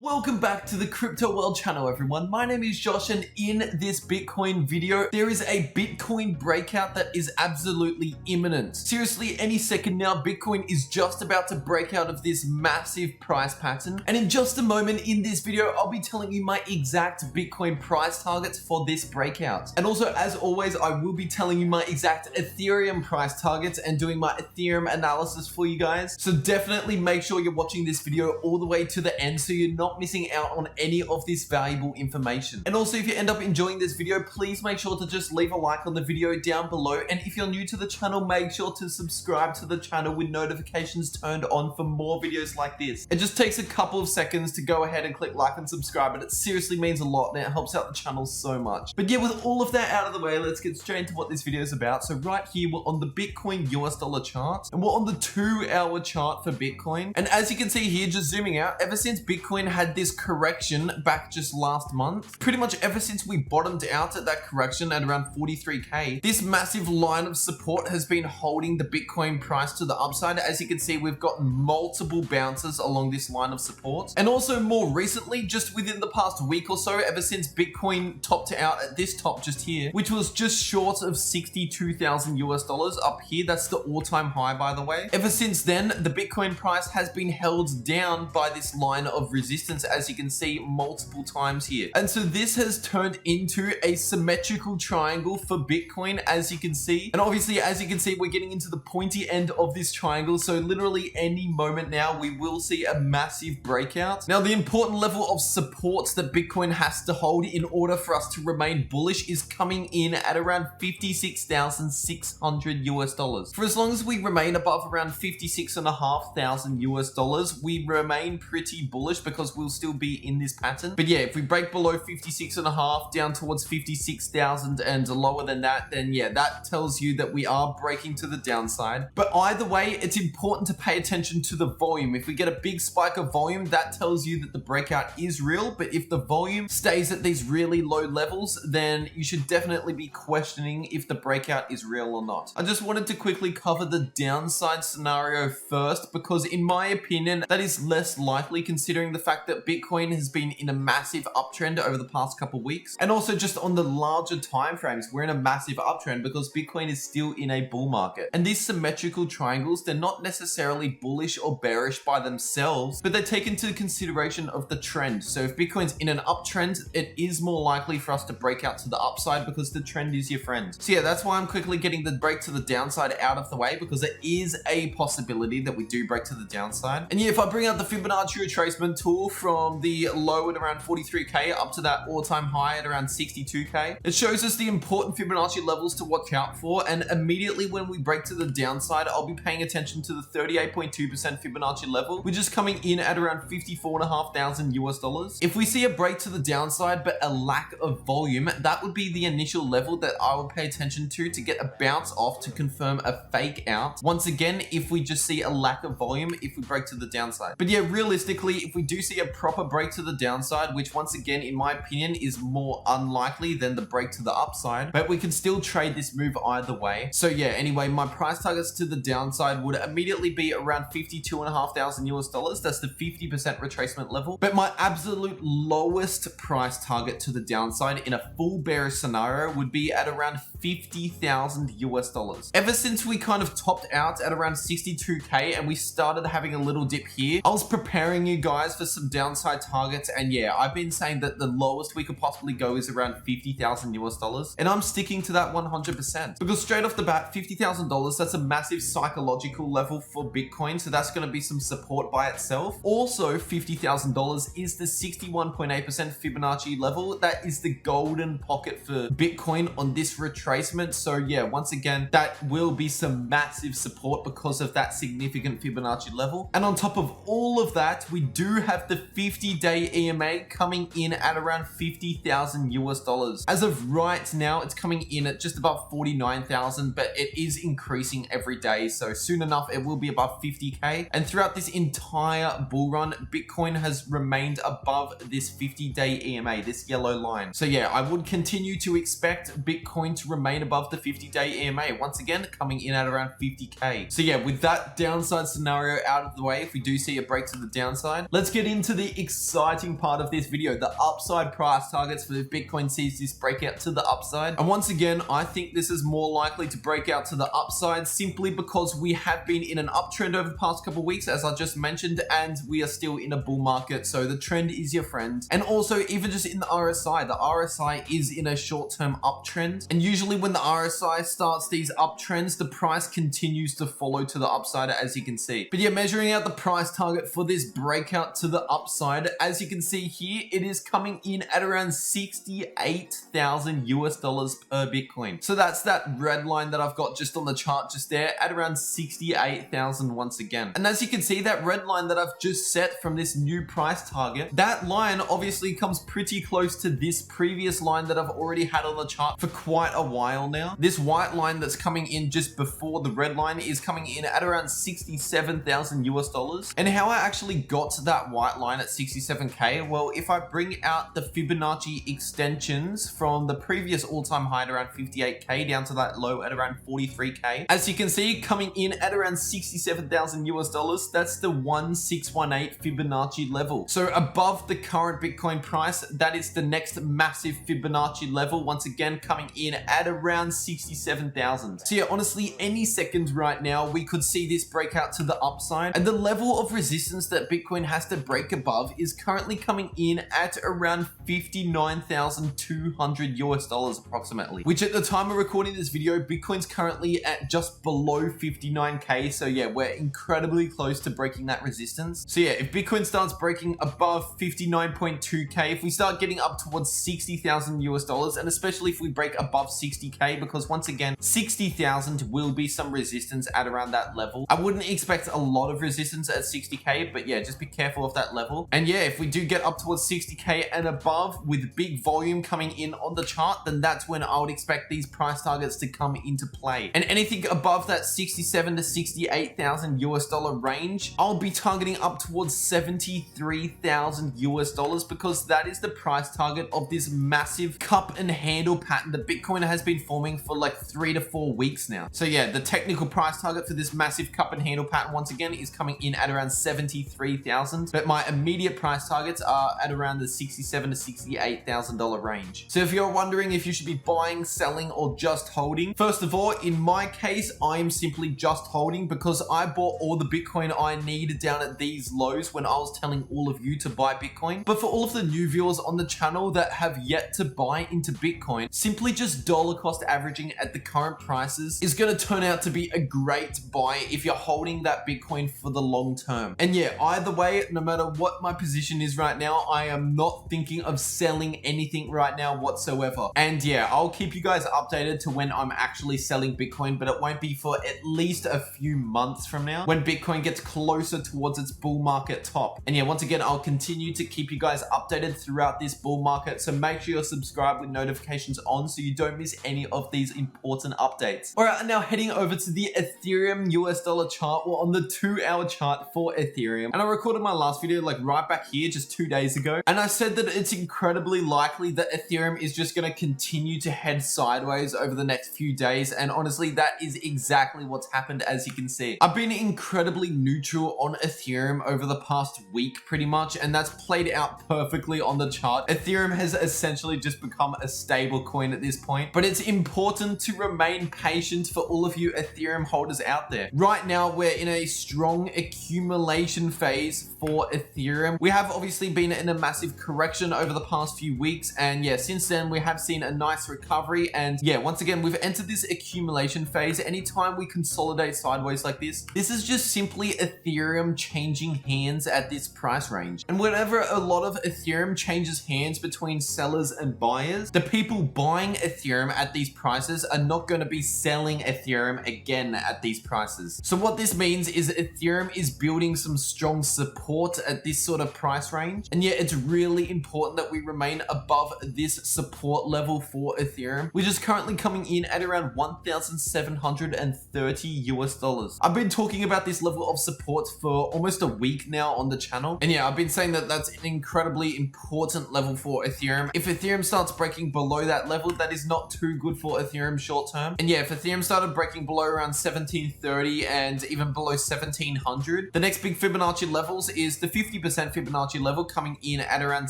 Welcome back to the Crypto World channel, everyone. My name is Josh, and in this Bitcoin video, there is a Bitcoin breakout that is absolutely imminent. Seriously, any second now, Bitcoin is just about to break out of this massive price pattern. And in just a moment in this video, I'll be telling you my exact Bitcoin price targets for this breakout. And also, as always, I will be telling you my exact Ethereum price targets and doing my Ethereum analysis for you guys. So definitely make sure you're watching this video all the way to the end so you're not missing out on any of this valuable information. And also, if you end up enjoying this video, please make sure to just leave a like on the video down below. And if you're new to the channel, make sure to subscribe to the channel with notifications turned on for more videos like this. It just takes a couple of seconds to go ahead and click like and subscribe, but it seriously means a lot and it helps out the channel so much. But yeah, with all of that out of the way, let's get straight into what this video is about. So right here, we're on the Bitcoin US dollar chart, and we're on the 2-hour chart for Bitcoin. And as you can see here, just zooming out, ever since Bitcoin had this correction back just last month, pretty much ever since we bottomed out at that correction at around 43k, this massive line of support has been holding the Bitcoin price to the upside. As you can see, we've got multiple bounces along this line of support. And also more recently, just within the past week or so, ever since Bitcoin topped out at this top just here, which was just short of 62,000 US dollars up here. That's the all-time high, by the way. Ever since then, the Bitcoin price has been held down by this line of resistance, as you can see multiple times here. And so this has turned into a symmetrical triangle for Bitcoin, as you can see. And obviously, as you can see, we're getting into the pointy end of this triangle. So literally any moment now, we will see a massive breakout. Now, the important level of support that Bitcoin has to hold in order for us to remain bullish is coming in at around 56,600 US dollars. For as long as we remain above around 56,500 US dollars, we remain pretty bullish because we'll still be in this pattern. But yeah, if we break below 56.5 down towards 56,000 and lower than that, then yeah, that tells you that we are breaking to the downside. But either way, it's important to pay attention to the volume. If we get a big spike of volume, that tells you that the breakout is real. But if the volume stays at these really low levels, then you should definitely be questioning if the breakout is real or not. I just wanted to quickly cover the downside scenario first, because in my opinion, that is less likely considering the fact that Bitcoin has been in a massive uptrend over the past couple of weeks. And also just on the larger time frames, we're in a massive uptrend because Bitcoin is still in a bull market. And these symmetrical triangles, they're not necessarily bullish or bearish by themselves, but they take into consideration of the trend. So if Bitcoin's in an uptrend, it is more likely for us to break out to the upside because the trend is your friend. So yeah, that's why I'm quickly getting the break to the downside out of the way, because it is a possibility that we do break to the downside. And yeah, if I bring out the Fibonacci retracement tool from the low at around 43k up to that all-time high at around 62k, it shows us the important Fibonacci levels to watch out for. And immediately when we break to the downside, I'll be paying attention to the 38.2% Fibonacci level, which is coming in at around 54,500 US dollars. If we see a break to the downside but a lack of volume, that would be the initial level that I would pay attention to get a bounce off to confirm a fake out. Once again, if we just see a lack of volume, if we break to the downside. But yeah, realistically, if we do see a proper break to the downside, which once again, in my opinion, is more unlikely than the break to the upside, but we can still trade this move either way. So yeah, anyway, my price targets to the downside would immediately be around 52,500 US dollars. That's the 50% retracement level. But my absolute lowest price target to the downside in a full bearish scenario would be at around 50,000 US dollars. Ever since we kind of topped out at around 62k and we started having a little dip here, I was preparing you guys for some downside targets. And yeah, I've been saying that the lowest we could possibly go is around 50,000 US dollars. And I'm sticking to that 100%, because straight off the bat, $50,000, that's a massive psychological level for Bitcoin. So that's going to be some support by itself. Also, $50,000 is the 61.8% Fibonacci level. That is the golden pocket for Bitcoin on this retracement. So yeah, once again, that will be some massive support because of that significant Fibonacci level. And on top of all of that, we do have the 50-day EMA coming in at around 50,000 US dollars. As of right now, it's coming in at just above 49,000, but it is increasing every day. So soon enough, it will be above 50k. And throughout this entire bull run, Bitcoin has remained above this 50-day EMA, this yellow line. So yeah, I would continue to expect Bitcoin to remain above the 50-day EMA. Once again, coming in at around 50k. So yeah, with that downside scenario out of the way, if we do see a break to the downside, let's get into into the exciting part of this video, the upside price targets for if Bitcoin sees this breakout to the upside. And once again, I think this is more likely to break out to the upside simply because we have been in an uptrend over the past couple of weeks, as I just mentioned, and we are still in a bull market. So the trend is your friend. And also, even just in the RSI is in a short-term uptrend. And usually when the RSI starts these uptrends, the price continues to follow to the upside, as you can see. But yeah, measuring out the price target for this breakout to the upside, as you can see here, it is coming in at around $68,000 per Bitcoin. So that's that red line that I've got just on the chart just there at around 68,000 once again. And as you can see, that red line that I've just set from this new price target, that line obviously comes pretty close to this previous line that I've already had on the chart for quite a while now. This white line that's coming in just before the red line is coming in at around $67,000. And how I actually got to that white line at 67K, well, if I bring out the Fibonacci extensions from the previous all-time high at around 58K down to that low at around 43K, as you can see, coming in at around $67,000, that's the 1618 Fibonacci level. So above the current Bitcoin price, that is the next massive Fibonacci level, once again coming in at around 67,000. So yeah, honestly, any second right now, we could see this break out to the upside. And the level of resistance that Bitcoin has to break above is currently coming in at around $59,200 approximately, which at the time of recording this video, Bitcoin's currently at just below 59K. So yeah, we're incredibly close to breaking that resistance. So yeah, if Bitcoin starts breaking above 59.2K, if we start getting up towards $60,000, and especially if we break above 60K, because once again, 60,000 will be some resistance at around that level. I wouldn't expect a lot of resistance at 60K, but yeah, just be careful of that level. And yeah, if we do get up towards 60K and above with big volume coming in on the chart, then that's when I would expect these price targets to come into play. And anything above that $67,000 to $68,000 range, I'll be targeting up towards $73,000 because that is the price target of this massive cup and handle pattern that Bitcoin has been forming for like 3 to 4 weeks now. So yeah, the technical price target for this massive cup and handle pattern once again is coming in at around 73,000, but my immediate price targets are at around the $67,000 to $68,000 range. So if you're wondering if you should be buying, selling, or just holding, first of all, in my case, I am simply just holding because I bought all the Bitcoin I need down at these lows when I was telling all of you to buy Bitcoin. But for all of the new viewers on the channel that have yet to buy into Bitcoin, simply just dollar cost averaging at the current prices is going to turn out to be a great buy if you're holding that Bitcoin for the long term. And yeah, either way, no matter what my position is right now, I am not thinking of selling anything right now whatsoever. And yeah, I'll keep you guys updated to when I'm actually selling Bitcoin, but it won't be for at least a few months from now when Bitcoin gets closer towards its bull market top. And yeah, once again, I'll continue to keep you guys updated throughout this bull market. So make sure you're subscribed with notifications on so you don't miss any of these important updates. All right, now heading over to the Ethereum US dollar chart. We're on the 2-hour chart for Ethereum. And I recorded my last video like right back here just 2 days ago. And I said that it's incredibly likely that Ethereum is just going to continue to head sideways over the next few days. And honestly, that is exactly what's happened, as you can see. I've been incredibly neutral on Ethereum over the past week pretty much, and that's played out perfectly on the chart. Ethereum has essentially just become a stable coin at this point, but it's important to remain patient for all of you Ethereum holders out there. Right now, we're in a strong accumulation phase for Ethereum. We have obviously been in a massive correction over the past few weeks, and yeah, since then we have seen a nice recovery. And yeah, once again, we've entered this accumulation phase. Anytime we consolidate sideways like this is just simply Ethereum changing hands at this price range. And whenever a lot of Ethereum changes hands between sellers and buyers, the people buying Ethereum at these prices are not going to be selling Ethereum again at these prices. So what this means is Ethereum is building some strong support at this sort of price range. And yeah, it's really important that we remain above this support level for Ethereum, which is currently coming in at around $1,730. I've been talking about this level of support for almost a week now on the channel. And yeah, I've been saying that that's an incredibly important level for Ethereum. If Ethereum starts breaking below that level, that is not too good for Ethereum short term. And yeah, if Ethereum started breaking below around 1730 and even below 1700, the next big Fibonacci levels is the 50 50% Fibonacci level coming in at around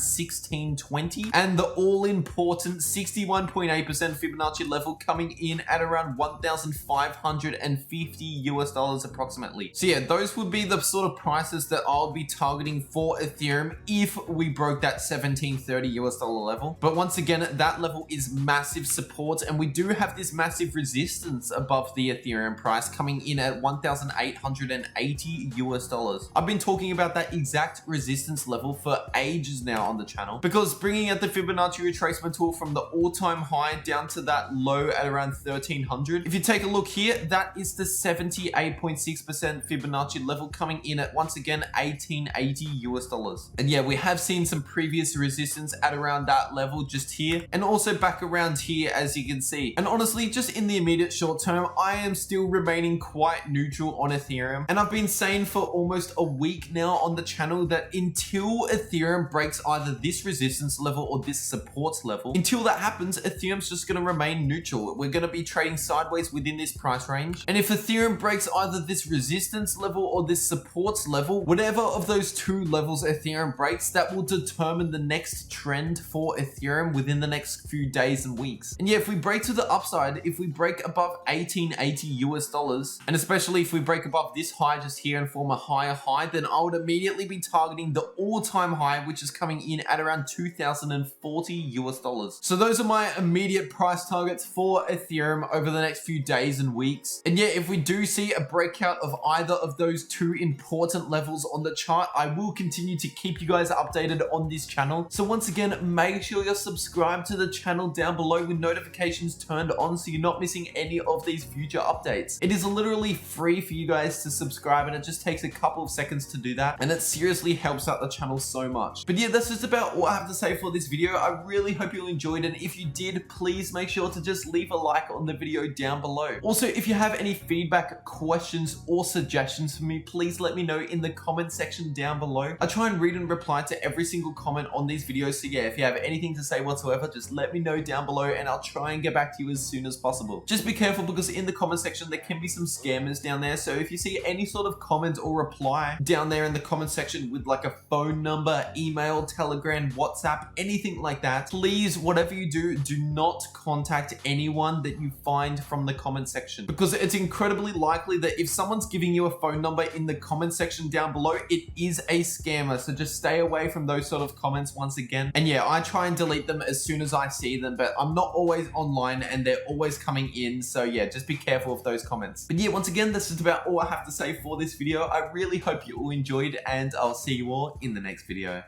1620, and the all-important 61.8% Fibonacci level coming in at around 1,550 US dollars approximately. So yeah, those would be the sort of prices that I'll be targeting for Ethereum if we broke that 1730 US dollar level. But once again, that level is massive support, and we do have this massive resistance above the Ethereum price coming in at 1,880 US dollars. I've been talking about that exact resistance level for ages now on the channel, because bringing out the Fibonacci retracement tool from the all-time high down to that low at around 1300. If you take a look here, that is the 78.6% Fibonacci level coming in at, once again, 1880 US dollars. And yeah, we have seen some previous resistance at around that level just here, and also back around here, as you can see. And honestly, just in the immediate short term, I am still remaining quite neutral on Ethereum. And I've been saying for almost a week now on the channel that until Ethereum breaks either this resistance level or this support level, until that happens, Ethereum's just going to remain neutral. We're going to be trading sideways within this price range. And if Ethereum breaks either this resistance level or this support level, whatever of those two levels Ethereum breaks, that will determine the next trend for Ethereum within the next few days and weeks. And yeah, if we break to the upside, if we break above 1880 US dollars, and especially if we break above this high just here and form a higher high, then I would immediately be targeting the all-time high, which is coming in at around 2040 US dollars. So those are my immediate price targets for Ethereum over the next few days and weeks. And yeah, if we do see a breakout of either of those two important levels on the chart, I will continue to keep you guys updated on this channel. So once again, make sure you're subscribed to the channel down below with notifications turned on so you're not missing any of these future updates. It is literally free for you guys to subscribe, and it just takes a couple of seconds to do that, and it seriously helps out the channel so much. But yeah, that's just about all I have to say for this video. I really hope you enjoyed it, and if you did, please make sure to just leave a like on the video down below. Also, if you have any feedback, questions, or suggestions for me, please let me know in the comment section down below. I try and read and reply to every single comment on these videos, so yeah, if you have anything to say whatsoever, just let me know down below and I'll try and get back to you as soon as possible. Just be careful, because in the comment section there can be some scammers down there, so if you see any sort of comment or reply down there in the comment section with like a phone number, email, Telegram, WhatsApp, anything like that, please, whatever you do, do not contact anyone that you find from the comment section, because it's incredibly likely that if someone's giving you a phone number in the comment section down below, it is a scammer. So just stay away from those sort of comments once again. And yeah, I try and delete them as soon as I see them, but I'm not always online and they're always coming in. So yeah, just be careful of those comments. But yeah, once again, that's just about all I have to say for this video. I really hope you all enjoyed, and I'll see you all in the next video.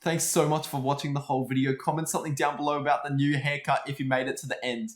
Thanks so much for watching the whole video. Comment something down below about the new haircut if you made it to the end.